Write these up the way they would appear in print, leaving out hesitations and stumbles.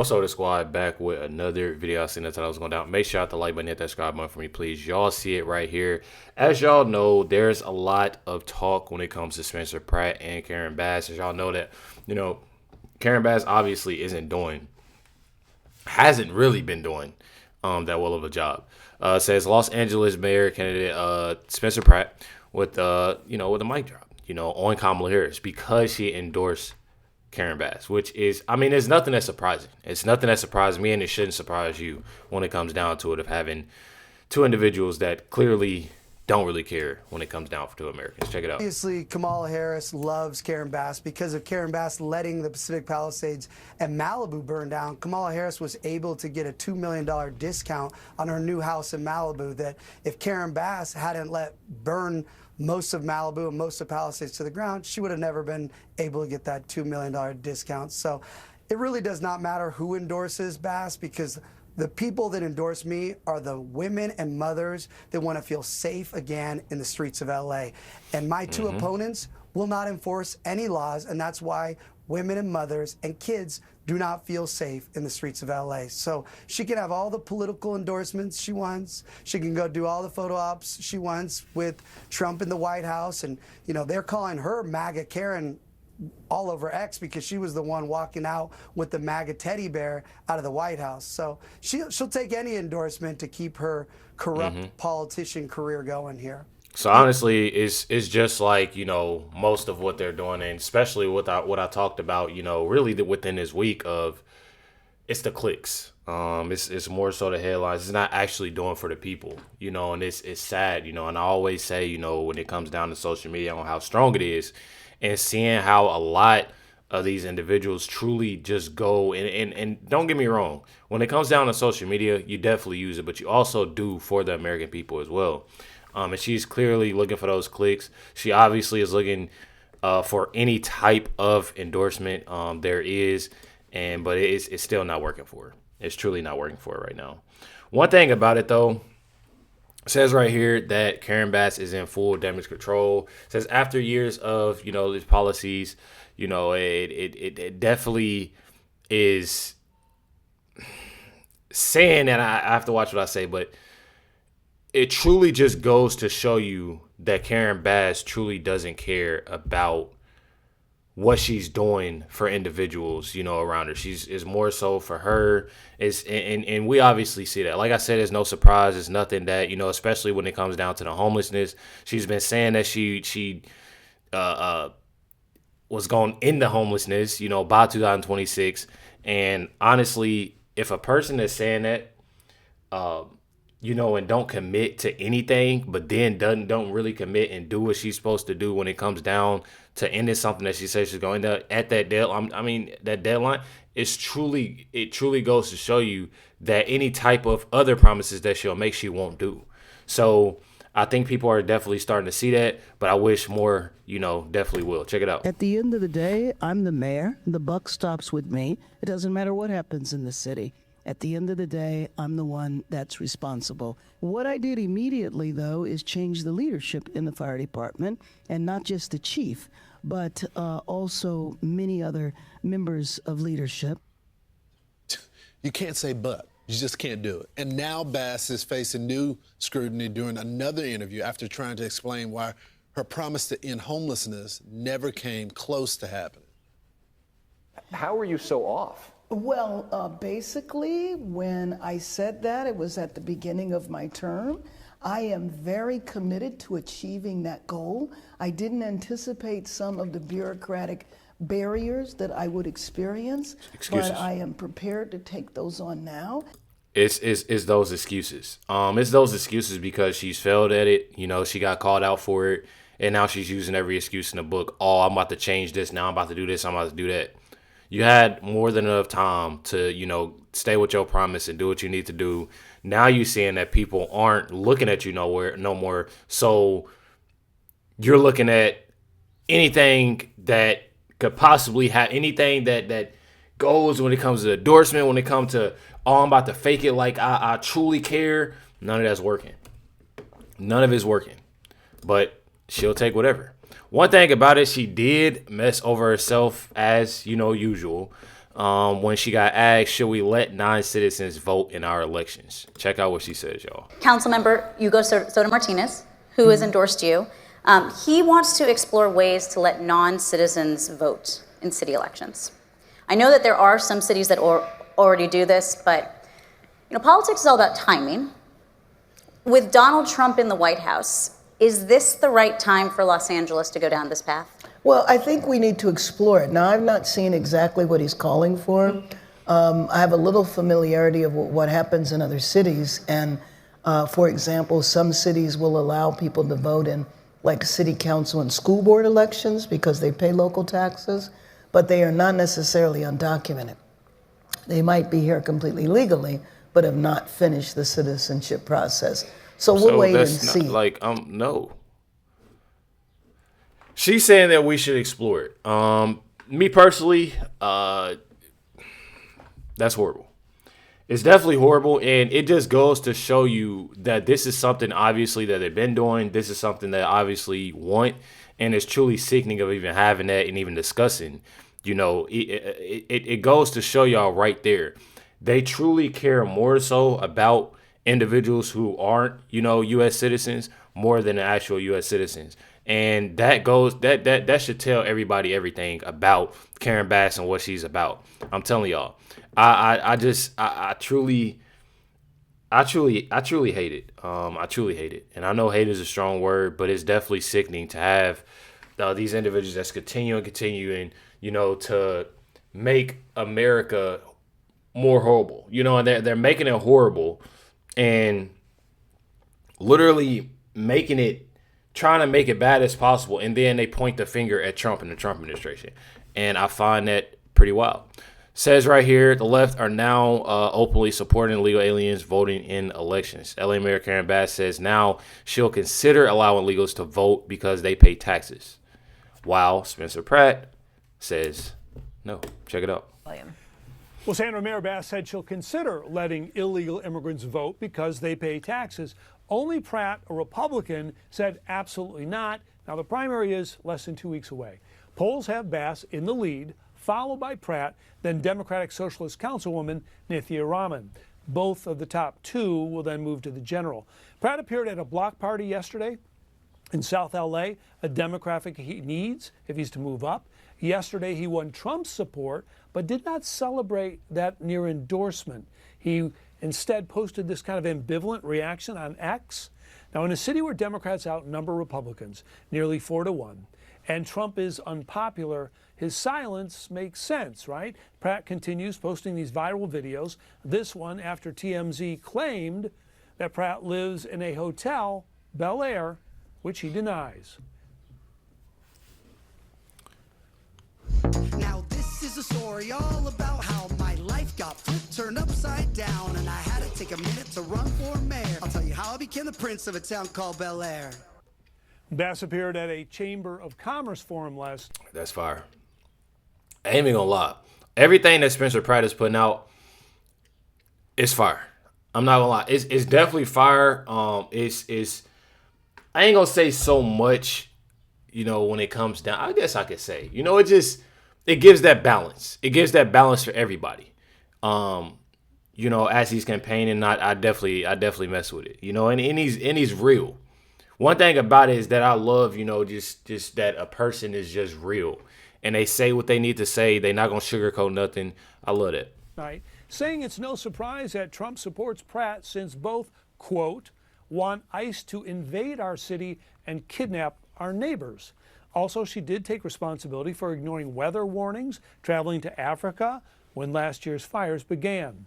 What's up, the squad? Back with another video. I seen that I was going down. Make sure you hit the like button, hit that subscribe button for me, please. Y'all see it right here. As y'all know, there's a lot of talk when it comes to Spencer Pratt and Karen Bass. As y'all know that, Karen Bass obviously hasn't really been doing that well of a job. Says Los Angeles mayor candidate Spencer Pratt with with a mic drop, on Kamala Harris because she endorsed Karen Bass, which is, there's nothing that's surprising. It's nothing that surprised me, and it shouldn't surprise you when it comes down to it, of having two individuals that clearly don't really care when it comes down to Americans. Check it out. Obviously, Kamala Harris loves Karen Bass because of Karen Bass letting the Pacific Palisades and Malibu burn down. Kamala Harris was able to get a $2 million discount on her new house in Malibu that if Karen Bass hadn't let burn most of Malibu and most of Palisades to the ground, she would have never been able to get that $2 million discount. So it really does not matter who endorses Bass, because the people that endorse me are the women and mothers that want to feel safe again in the streets of LA. And my two opponents will not enforce any laws, and that's why women and mothers and kids do not feel safe in the streets of LA. So she can have all the political endorsements she wants. She can go do all the photo ops she wants with Trump in the White House. And, they're calling her MAGA Karen all over X because she was the one walking out with the MAGA teddy bear out of the White House. So she'll take any endorsement to keep her corrupt politician career going here. So honestly, it's just like, most of what they're doing, and especially what I talked about, really within this week of, it's the clicks. It's more so the headlines. It's not actually doing for the people, and it's sad, and I always say, when it comes down to social media on how strong it is, and seeing how a lot of these individuals truly just go, and don't get me wrong, when it comes down to social media, you definitely use it, but you also do for the American people as well. And she's clearly looking for those clicks. She obviously is looking for any type of endorsement there is, but it's still not working for her. It's truly not working for her right now. One thing about it, though, says right here that Karen Bass is in full damage control. Says after years of these policies, it definitely is saying, and I have to watch what I say, but it truly just goes to show you that Karen Bass truly doesn't care about what she's doing for individuals, around her. Is more so for her. And we obviously see that. Like I said, it's no surprise. It's nothing that, especially when it comes down to the homelessness. She's been saying that she was going into homelessness, by 2026. And honestly, if a person is saying that, and don't commit to anything, but then don't really commit and do what she's supposed to do when it comes down to ending something that she says she's going to at that deadline. That deadline truly goes to show you that any type of other promises that she'll make, she won't do. So I think people are definitely starting to see that, but I wish more, definitely will. Check it out. At the end of the day, I'm the mayor. The buck stops with me. It doesn't matter what happens in the city. At the end of the day, I'm the one that's responsible. What I did immediately, though, is change the leadership in the fire department, and not just the chief, but also many other members of leadership. You can't say but. You just can't do it. And now Bass is facing new scrutiny during another interview after trying to explain why her promise to end homelessness never came close to happening. How are you so off? Well, basically, when I said that, it was at the beginning of my term. I am very committed to achieving that goal. I didn't anticipate some of the bureaucratic barriers that I would experience, Excuses. but I am prepared to take those on now. It's those excuses. It's those excuses because she's failed at it. She got called out for it, and now she's using every excuse in the book. Oh, I'm about to change this. Now I'm about to do this. I'm about to do that. You had more than enough time to, stay with your promise and do what you need to do. Now you're seeing that people aren't looking at you no more. So you're looking at anything that could possibly have anything that goes when it comes to endorsement, when it comes to, I'm about to fake it like I truly care. None of that's working. None of it's working. But she'll take whatever. One thing about it, she did mess over herself as, usual. when she got asked, should we let non-citizens vote in our elections? Check out what she says, y'all. Councilmember Hugo Soto Martinez, who has endorsed you, he wants to explore ways to let non-citizens vote in city elections. I know that there are some cities that already do this, but politics is all about timing. With Donald Trump in the White House, is this the right time for Los Angeles to go down this path? Well, I think we need to explore it. Now, I've not seen exactly what he's calling for. I have a little familiarity of what happens in other cities. And for example, some cities will allow people to vote in like city council and school board elections because they pay local taxes, but they are not necessarily undocumented. They might be here completely legally, but have not finished the citizenship process. So we'll wait and see. No. She's saying that we should explore it. Me personally, that's horrible. It's definitely horrible, and it just goes to show you that this is something obviously that they've been doing. This is something that obviously want, and is truly sickening of even having that and even discussing. It goes to show y'all right there. They truly care more so about individuals who aren't, U.S. citizens more than the actual U.S. citizens. And that should tell everybody everything about Karen Bass and what she's about. I'm telling y'all, I truly hate it. I truly hate it. And I know hate is a strong word, but it's definitely sickening to have these individuals that's continuing, to make America more horrible. And they're making it horrible and literally trying to make it bad as possible, and then they point the finger at Trump and the Trump administration. And I find that pretty wild. Says right here, the left are now openly supporting illegal aliens voting in elections. LA Mayor Karen Bass says now she'll consider allowing illegals to vote because they pay taxes. While Spencer Pratt says no. Check it out. Well, Sandra Mayor Bass said she'll consider letting illegal immigrants vote because they pay taxes. Only Pratt, a Republican, said absolutely not. Now, the primary is less than 2 weeks away. Polls have Bass in the lead, followed by Pratt, then Democratic Socialist Councilwoman Nithya Raman. Both of the top two will then move to the general. Pratt appeared at a block party yesterday in South LA, a demographic he needs if he's to move up. Yesterday, he won Trump's support, but did not celebrate that near endorsement. He instead posted this kind of ambivalent reaction on X. Now, in a city where Democrats outnumber Republicans nearly 4-1, and Trump is unpopular, his silence makes sense, right? Pratt continues posting these viral videos, this one after TMZ claimed that Pratt lives in a hotel, Bel Air, which he denies. Now this is a story all about how my life got flipped, turned upside down, and I had to take a minute to run for mayor. I'll tell you how I became the prince of a town called Bel Air. Bass appeared at a Chamber of Commerce forum last. That's fire. I ain't even gonna lie. Everything that Spencer Pratt is putting out is fire. I'm not gonna lie. It's definitely fire. It's I ain't gonna say so much, when it comes down. I guess I could say, it gives that balance. It gives that balance for everybody. As he's campaigning, I definitely mess with it. And he's real. One thing about it is that I love, just that a person is just real. And they say what they need to say. They're not going to sugarcoat nothing. I love that. Right. Saying it's no surprise that Trump supports Pratt since both, quote, want ICE to invade our city and kidnap our neighbors. Also, she did take responsibility for ignoring weather warnings, traveling to Africa when last year's fires began.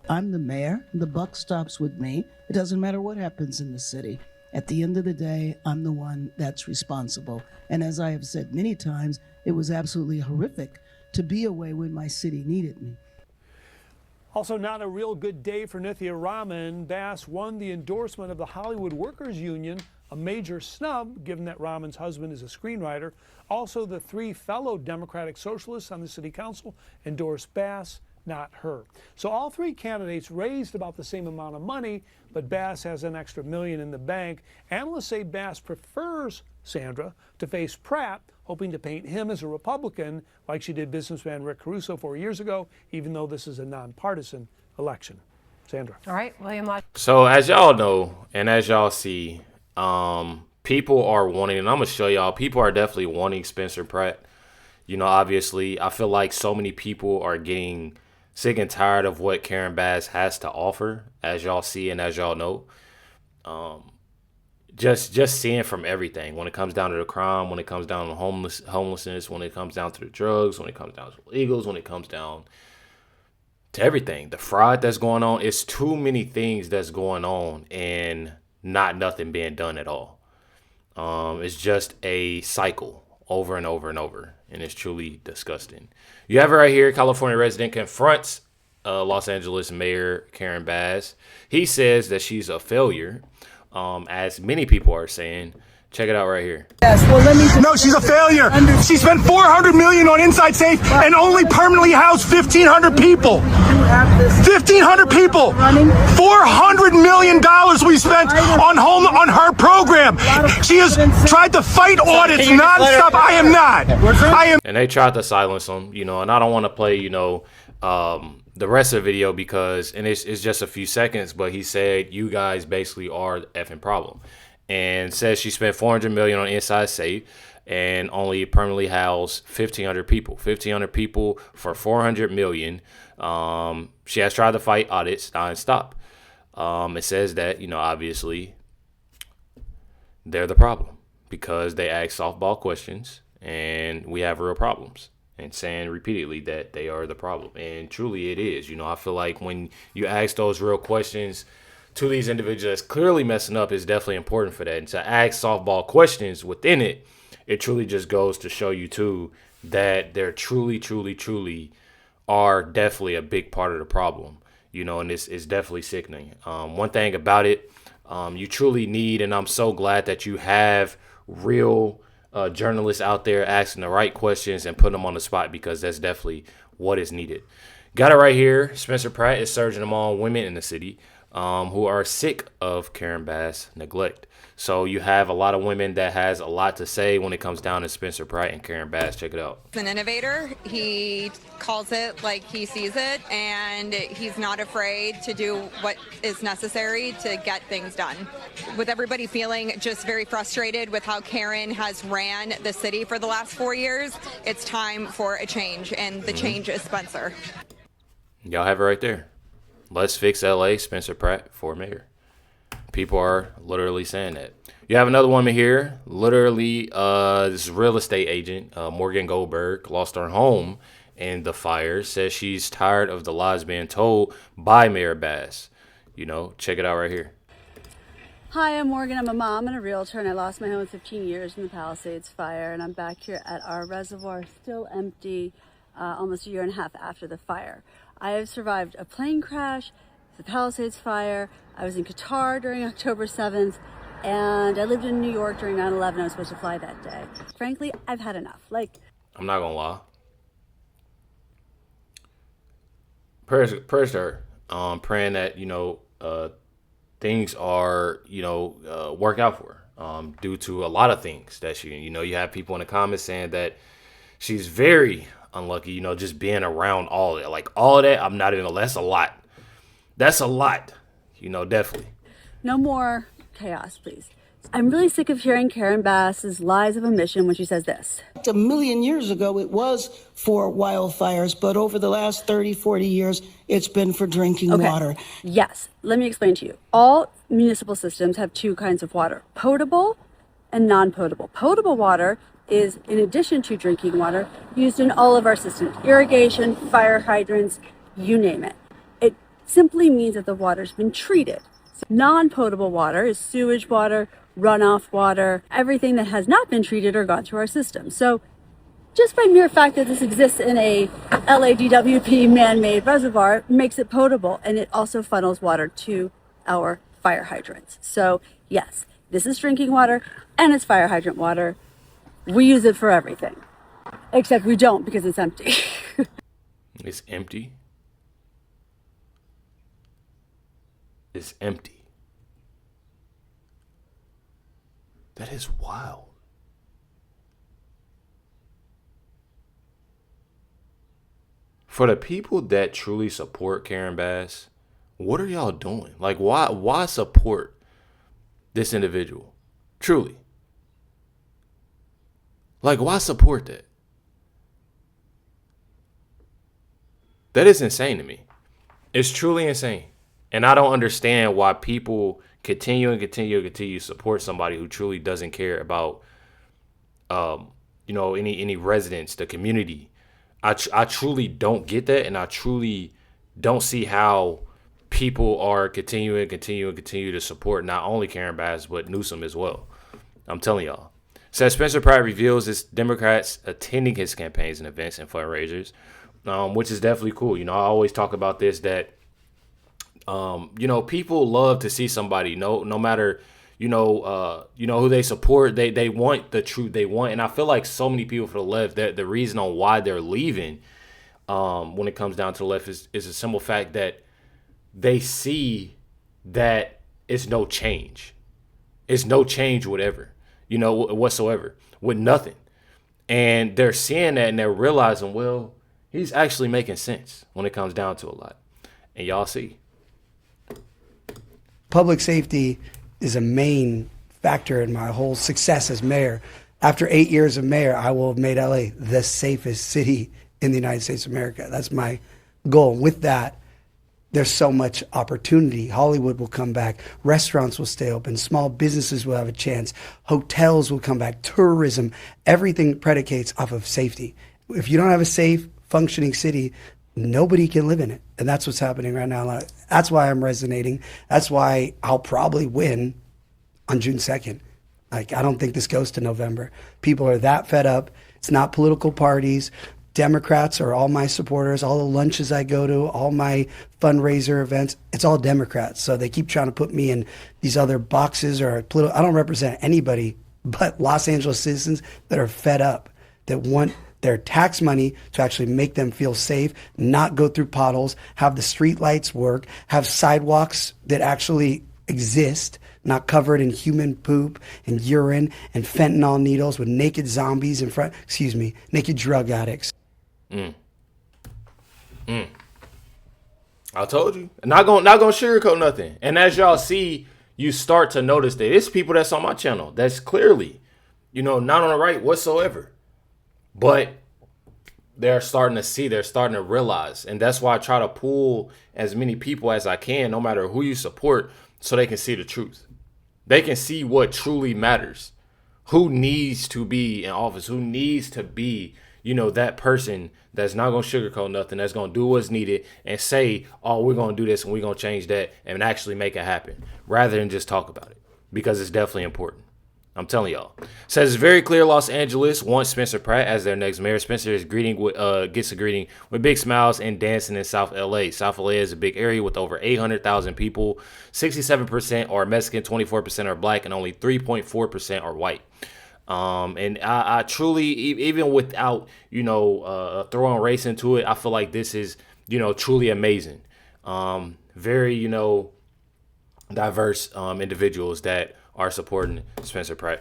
I'm the mayor. The buck stops with me. It doesn't matter what happens in the city. At the end of the day, I'm the one that's responsible. And as I have said many times, it was absolutely horrific to be away when my city needed me. Also, not a real good day for Nithya Raman. Bass won the endorsement of the Hollywood Workers Union, a major snub given that Raman's husband is a screenwriter. Also, the three fellow Democratic Socialists on the city council endorsed Bass. not her. So all three candidates raised about the same amount of money, but Bass has an extra $1 million in the bank. Analysts say Bass prefers Sandra to face Pratt, hoping to paint him as a Republican like she did businessman Rick Caruso 4 years ago, even though this is a nonpartisan election. Sandra. All right, William. So as y'all know, and as y'all see, people are wanting, and I'm going to show y'all, people are definitely wanting Spencer Pratt. You know, obviously, I feel like so many people are getting sick and tired of what Karen Bass has to offer, as y'all see and as y'all know. Just seeing from everything, when it comes down to the crime, when it comes down to homelessness, when it comes down to the drugs, when it comes down to illegals, when it comes down to everything, the fraud that's going on. It's too many things that's going on and not nothing being done at all. It's just a cycle over and over and over, and it's truly disgusting. You have it right here. California resident confronts Los Angeles Mayor Karen Bass. He says that she's a failure, as many people are saying. Check it out right here. Yes, well, no, she's a failure. She spent $400 million on Inside Safe and only permanently housed 1,500 people. 1,500 people. $400 million we spent on her program. She has tried to fight audits nonstop. I am not. And they tried to silence him, you know, and I don't want to play, you know, the rest of the video because, and it's just a few seconds, but he said, you guys basically are the effing problem. And says she spent $400 million on Inside Safe and only permanently housed 1,500 people. 1,500 people for $400 million. She has tried to fight audits nonstop. It says that, you know, obviously they're the problem because they ask softball questions and we have real problems. And saying repeatedly that they are the problem. And truly it is. You know, I feel like when you ask those real questions to these individuals that's clearly messing up, is definitely important for that. And to ask softball questions within it, it truly just goes to show you too that they're truly are definitely a big part of the problem. You know, and it's definitely sickening. One thing about it, you truly need, and I'm so glad that you have real journalists out there asking the right questions and putting them on the spot, because that's definitely what is needed. Got it right here. Spencer Pratt is surging among women in the city who are sick of Karen Bass neglect. So you have a lot of women that has a lot to say when it comes down to Spencer Pratt and Karen Bass. Check it out. He's an innovator. He calls it like he sees it, and he's not afraid to do what is necessary to get things done. With everybody feeling just very frustrated with how Karen has ran the city for the last 4 years, it's time for a change, and the change is Spencer. Y'all have it right there. Let's fix LA, Spencer Pratt for mayor. People are literally saying that. You have another woman here, literally this real estate agent, Morgan Goldberg, lost her home in the fire, says she's tired of the lies being told by Mayor Bass. You know, check it out right here. Hi, I'm Morgan. I'm a mom and a realtor, and I lost my home in 15 years in the Palisades fire, and I'm back here at our reservoir, still empty, almost a year and a half after the fire. I have survived a plane crash, the Palisades fire. I was in Qatar during October 7th, and I lived in New York during 9/11. I was supposed to fly that day. Frankly, I've had enough. I'm not gonna lie. Prayers to her. Praying that, you know, things are, you know, work out for her. Due to a lot of things that she, you know, you have people in the comments saying that she's very unlucky, you know, just being around all of that. Like all of that, I'm not even, that's a lot. That's a lot, you know, definitely. No more chaos, please. I'm really sick of hearing Karen Bass's lies of omission when she says this. A million years ago, it was for wildfires, but over the last 30, 40 years, it's been for drinking water. Yes, let me explain to you. All municipal systems have two kinds of water, potable and non-potable. Potable water is, in addition to drinking water, used in all of our systems, irrigation, fire hydrants, you name it. It simply means that the water's been treated. So non-potable water is sewage water, runoff water, everything that has not been treated or gone through our system. So just by mere fact that this exists in a LADWP man-made reservoir makes it potable, and it also funnels water to our fire hydrants. So yes, this is drinking water and it's fire hydrant water. We use it for everything, except we don't because it's empty. It's empty. is empty. That is wild. For the people that truly support Karen Bass, what are y'all doing? Like, why support this individual? Truly. Like, why support that? That is insane to me. It's truly insane. And I don't understand why people continue to support somebody who truly doesn't care about, any residents, the community. I truly don't get that, and I truly don't see how people are continue to support not only Karen Bass but Newsom as well. I'm telling y'all. Says Spencer Pratt reveals his Democrats attending his campaigns and events and fundraisers, which is definitely cool. I always talk about this, that people love to see somebody, no matter who they support, they want the truth, they want. And I feel like so many people for the left, that the reason on why they're leaving, when it comes down to the left, is a simple fact that they see that it's no change. It's no change, whatever, whatsoever, with nothing. And they're seeing that and they're realizing, well, he's actually making sense when it comes down to a lot. And y'all see. Public safety is a main factor in my whole success as mayor. After 8 years of mayor, I will have made LA the safest city in the United States of America. That's my goal. With that, there's so much opportunity. Hollywood will come back. Restaurants will stay open. Small businesses will have a chance. Hotels will come back. Tourism, everything predicates off of safety. If you don't have a safe, functioning city, nobody can live in it. And that's what's happening right now. That's why I'm resonating. That's why I'll probably win on June 2nd. Like, I don't think this goes to November. People are that fed up. It's not political parties. Democrats are all my supporters. All the lunches I go to, all my fundraiser events, it's all Democrats. So they keep trying to put me in these other boxes or I don't represent anybody but Los Angeles citizens that are fed up, that want their tax money to actually make them feel safe, not go through potholes, have the street lights work, have sidewalks that actually exist, not covered in human poop and urine and fentanyl needles with naked zombies in front, naked drug addicts. I told you. Not gonna sugarcoat nothing. And as y'all see, you start to notice that it's people that's on my channel that's clearly, not on the right whatsoever. But they're starting to see, they're starting to realize. And that's why I try to pull as many people as I can, no matter who you support, so they can see the truth. They can see what truly matters. Who needs to be in office? Who needs to be, that person that's not going to sugarcoat nothing, that's going to do what's needed and say, oh, we're going to do this and we're going to change that and actually make it happen, rather than just talk about it, because it's definitely important. I'm telling y'all. Says it's very clear Los Angeles wants Spencer Pratt as their next mayor. Spencer is gets a greeting with big smiles and dancing in South LA. South LA is a big area with over 800,000 people. 67% are Mexican, 24% are black, and only 3.4% are white. And I truly, even without, throwing race into it, I feel like this is, truly amazing. Very, diverse individuals that are supporting Spencer Pratt.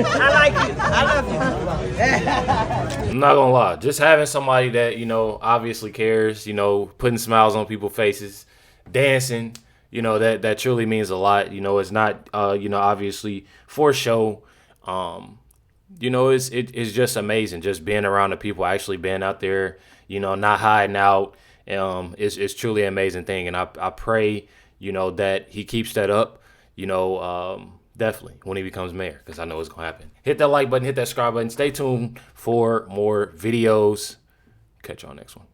I like you. I love you. I'm not gonna lie. Just having somebody that, obviously cares, putting smiles on people's faces, dancing, that truly means a lot. It's not, obviously for show. It's just amazing just being around the people, actually being out there, not hiding out. It's truly an amazing thing. And I pray, that he keeps that up, definitely when he becomes mayor, because I know it's going to happen. Hit that like button, hit that subscribe button. Stay tuned for more videos. Catch y'all next one.